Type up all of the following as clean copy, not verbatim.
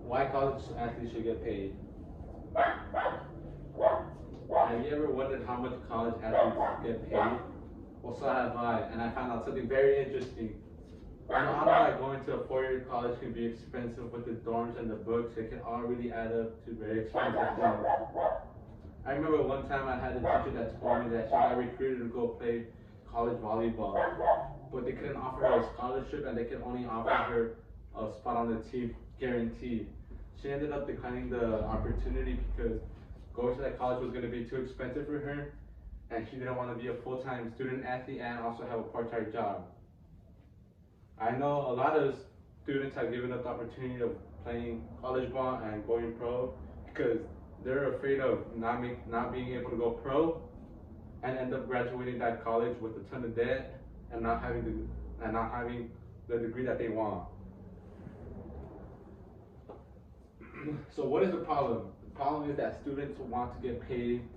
Why college athletes should get paid? Have you ever wondered how much college athletes get paid? Well, so have I, and I found out something very interesting. You know how like going to a four-year college can be expensive with the dorms and the books? It can all really add up to very expensive things. I remember one time I had a teacher that told me that she got recruited to go play college volleyball, but they couldn't offer her a scholarship and they could only offer her a spot on the team guaranteed. She ended up declining the opportunity because going to that college was going to be too expensive for her, and she didn't want to be a full-time student athlete and also have a part-time job. I know a lot of students have given up the opportunity of playing college ball and going pro because they're afraid of not being able to go pro and end up graduating that college with a ton of debt and not having the degree that they want. So what is the problem? The problem is that students want to get paid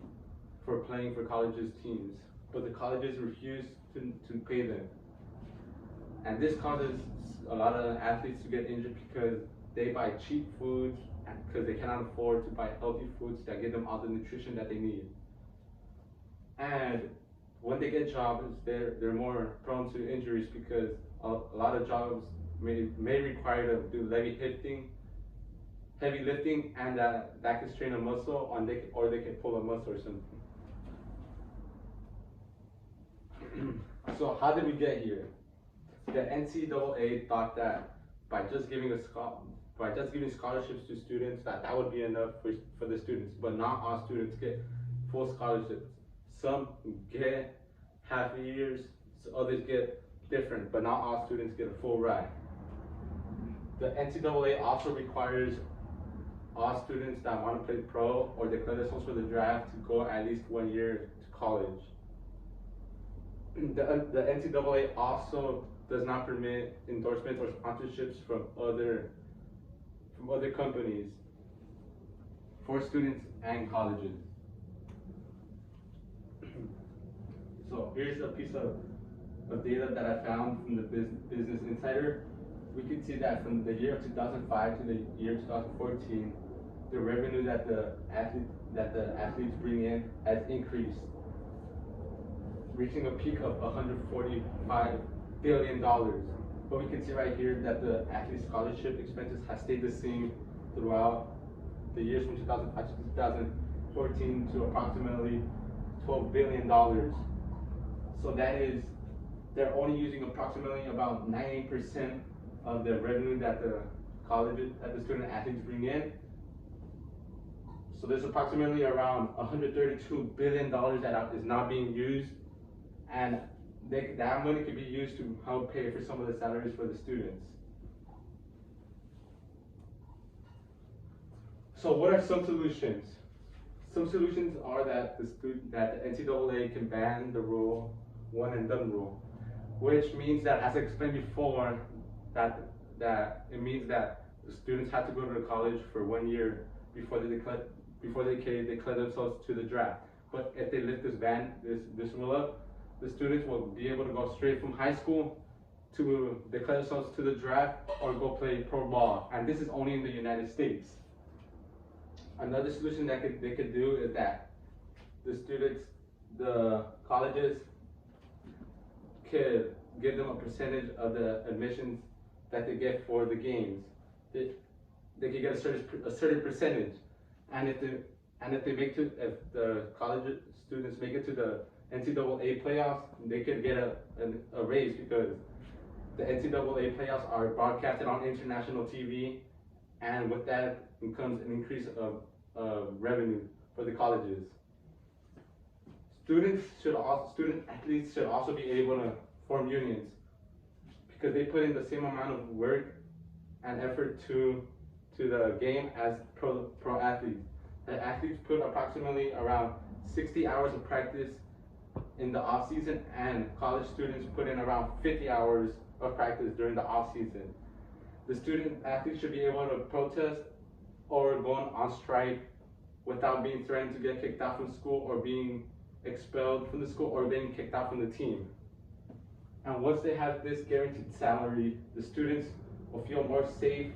for playing for colleges teams, but the colleges refuse to pay them. And this causes a lot of athletes to get injured because they buy cheap foods and because they cannot afford to buy healthy foods that give them all the nutrition that they need. And when they get jobs, they're more prone to injuries because a lot of jobs may require them to do heavy lifting, and that can strain a muscle, or they can pull a muscle or something. So how did we get here? The NCAA thought that by just giving scholarships to students that would be enough for the students, but not all students get full scholarships. Some get half a years, so others get different, but not all students get a full ride. The NCAA also requires all students that want to play pro or declare themselves for the draft to go at least 1 year to college. The NCAA also does not permit endorsements or sponsorships from other companies for students and colleges. So here's a piece of data that I found from the Business Insider. We can see that from the year of 2005 to the year 2014, the revenue that the athletes bring in has increased, reaching a peak of $145 billion. But we can see right here that the athlete scholarship expenses have stayed the same throughout the years from 2005 to 2014 to approximately $12 billion. So that is, they're only using approximately about 90% of the revenue that the student athletes bring in. So there's approximately around $132 billion that is not being used, and that money could be used to help pay for some of the salaries for the students. So what are some solutions? Some solutions are that the NCAA can ban the rule, one and done rule, which means that, as I explained before, that it means that the students have to go to the college for 1 year before they declare themselves to the draft. But if they lift this rule up, the students will be able to go straight from high school to declare themselves to the draft or go play pro ball. And this is only in the United States. Another solution that they could do is that the colleges could give them a percentage of the admissions that they get for the games. They could get a certain percentage, and if the college students make it to the NCAA playoffs, they could get a raise because the NCAA playoffs are broadcasted on international TV, and with that comes an increase of revenue for the colleges. Student athletes should also be able to form unions because they put in the same amount of work and effort to the game as pro athletes. The athletes put approximately around 60 hours of practice in the off season, and college students put in around 50 hours of practice during the off season. The student athletes should be able to protest or go on strike without being threatened to get kicked out from school or being expelled from the school or being kicked out from the team. And once they have this guaranteed salary, the students will feel more safe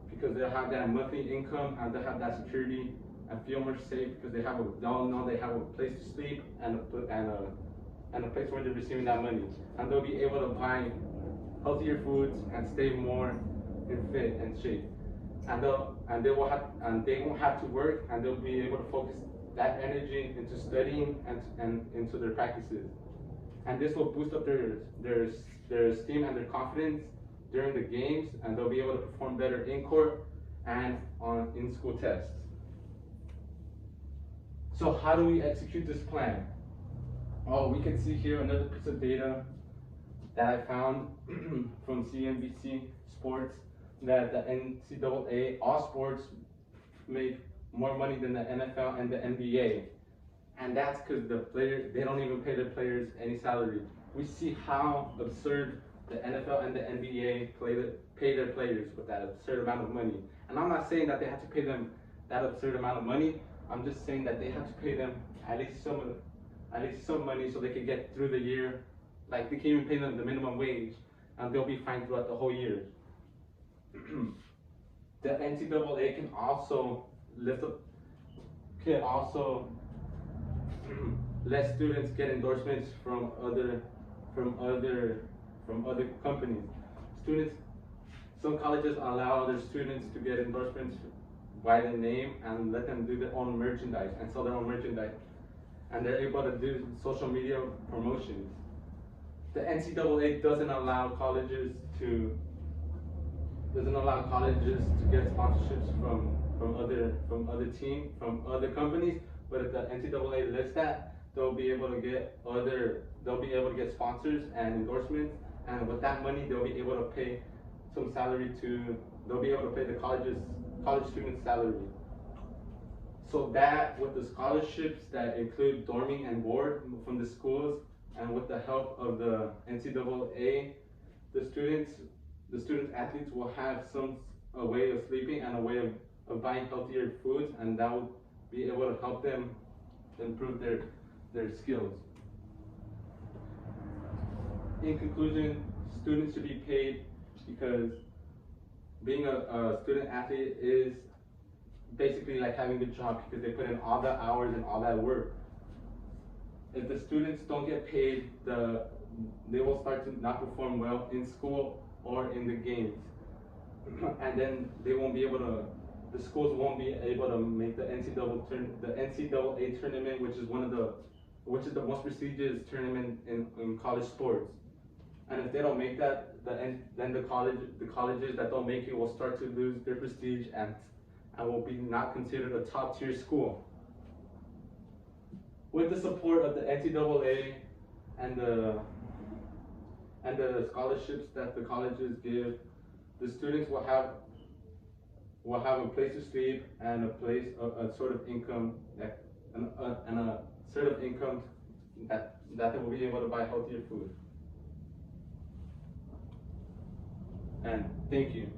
because they'll have that monthly income and they'll have that security and feel more safe because they'll know they have a place to sleep and a place where they're receiving that money, and they'll be able to buy healthier foods and stay more in fit and shape, and they won't have to work, and they'll be able to focus that energy into studying and into their practices, and this will boost up their esteem and their confidence during the games, and they'll be able to perform better in court and on in-school tests. So how do we execute this plan? Oh, we can see here another piece of data that I found from CNBC Sports, that the NCAA, all sports make more money than the NFL and the NBA. And that's because the players, they don't even pay their players any salary. We see how absurd the NFL and the NBA pay their players with that absurd amount of money. And I'm not saying that they have to pay them that absurd amount of money. I'm just saying that they have to pay them at least some money so they can get through the year. Like, they can even pay them the minimum wage, and they'll be fine throughout the whole year. The NCAA can also let students get endorsements from other companies. Some colleges allow their students to get endorsements by their name and let them do their own merchandise and sell their own merchandise, and they're able to do social media promotions. The NCAA doesn't allow colleges to get sponsorships from other companies, but if the NCAA lists that, they'll be able to get sponsors and endorsements, and with that money they'll be able to pay some salary they'll be able to pay the college students' salary. So that, with the scholarships that include dorming and board from the schools, and with the help of the NCAA, the student athletes will have a way of sleeping and a way of buying healthier foods, and that will be able to help them improve their skills. In conclusion, students should be paid because being a student athlete is basically like having a job, because they put in all the hours and all that work. If the students don't get paid, they will start to not perform well in school or in the games, and then the schools won't be able to make the NCAA tournament, which is the most prestigious tournament in college sports. And if they don't make that, then the colleges that don't make it will start to lose their prestige and will be not considered a top tier school. With the support of the NCAA and the scholarships that the colleges give, the students will have a place to sleep and a sort of income that they will be able to buy healthier food. And thank you.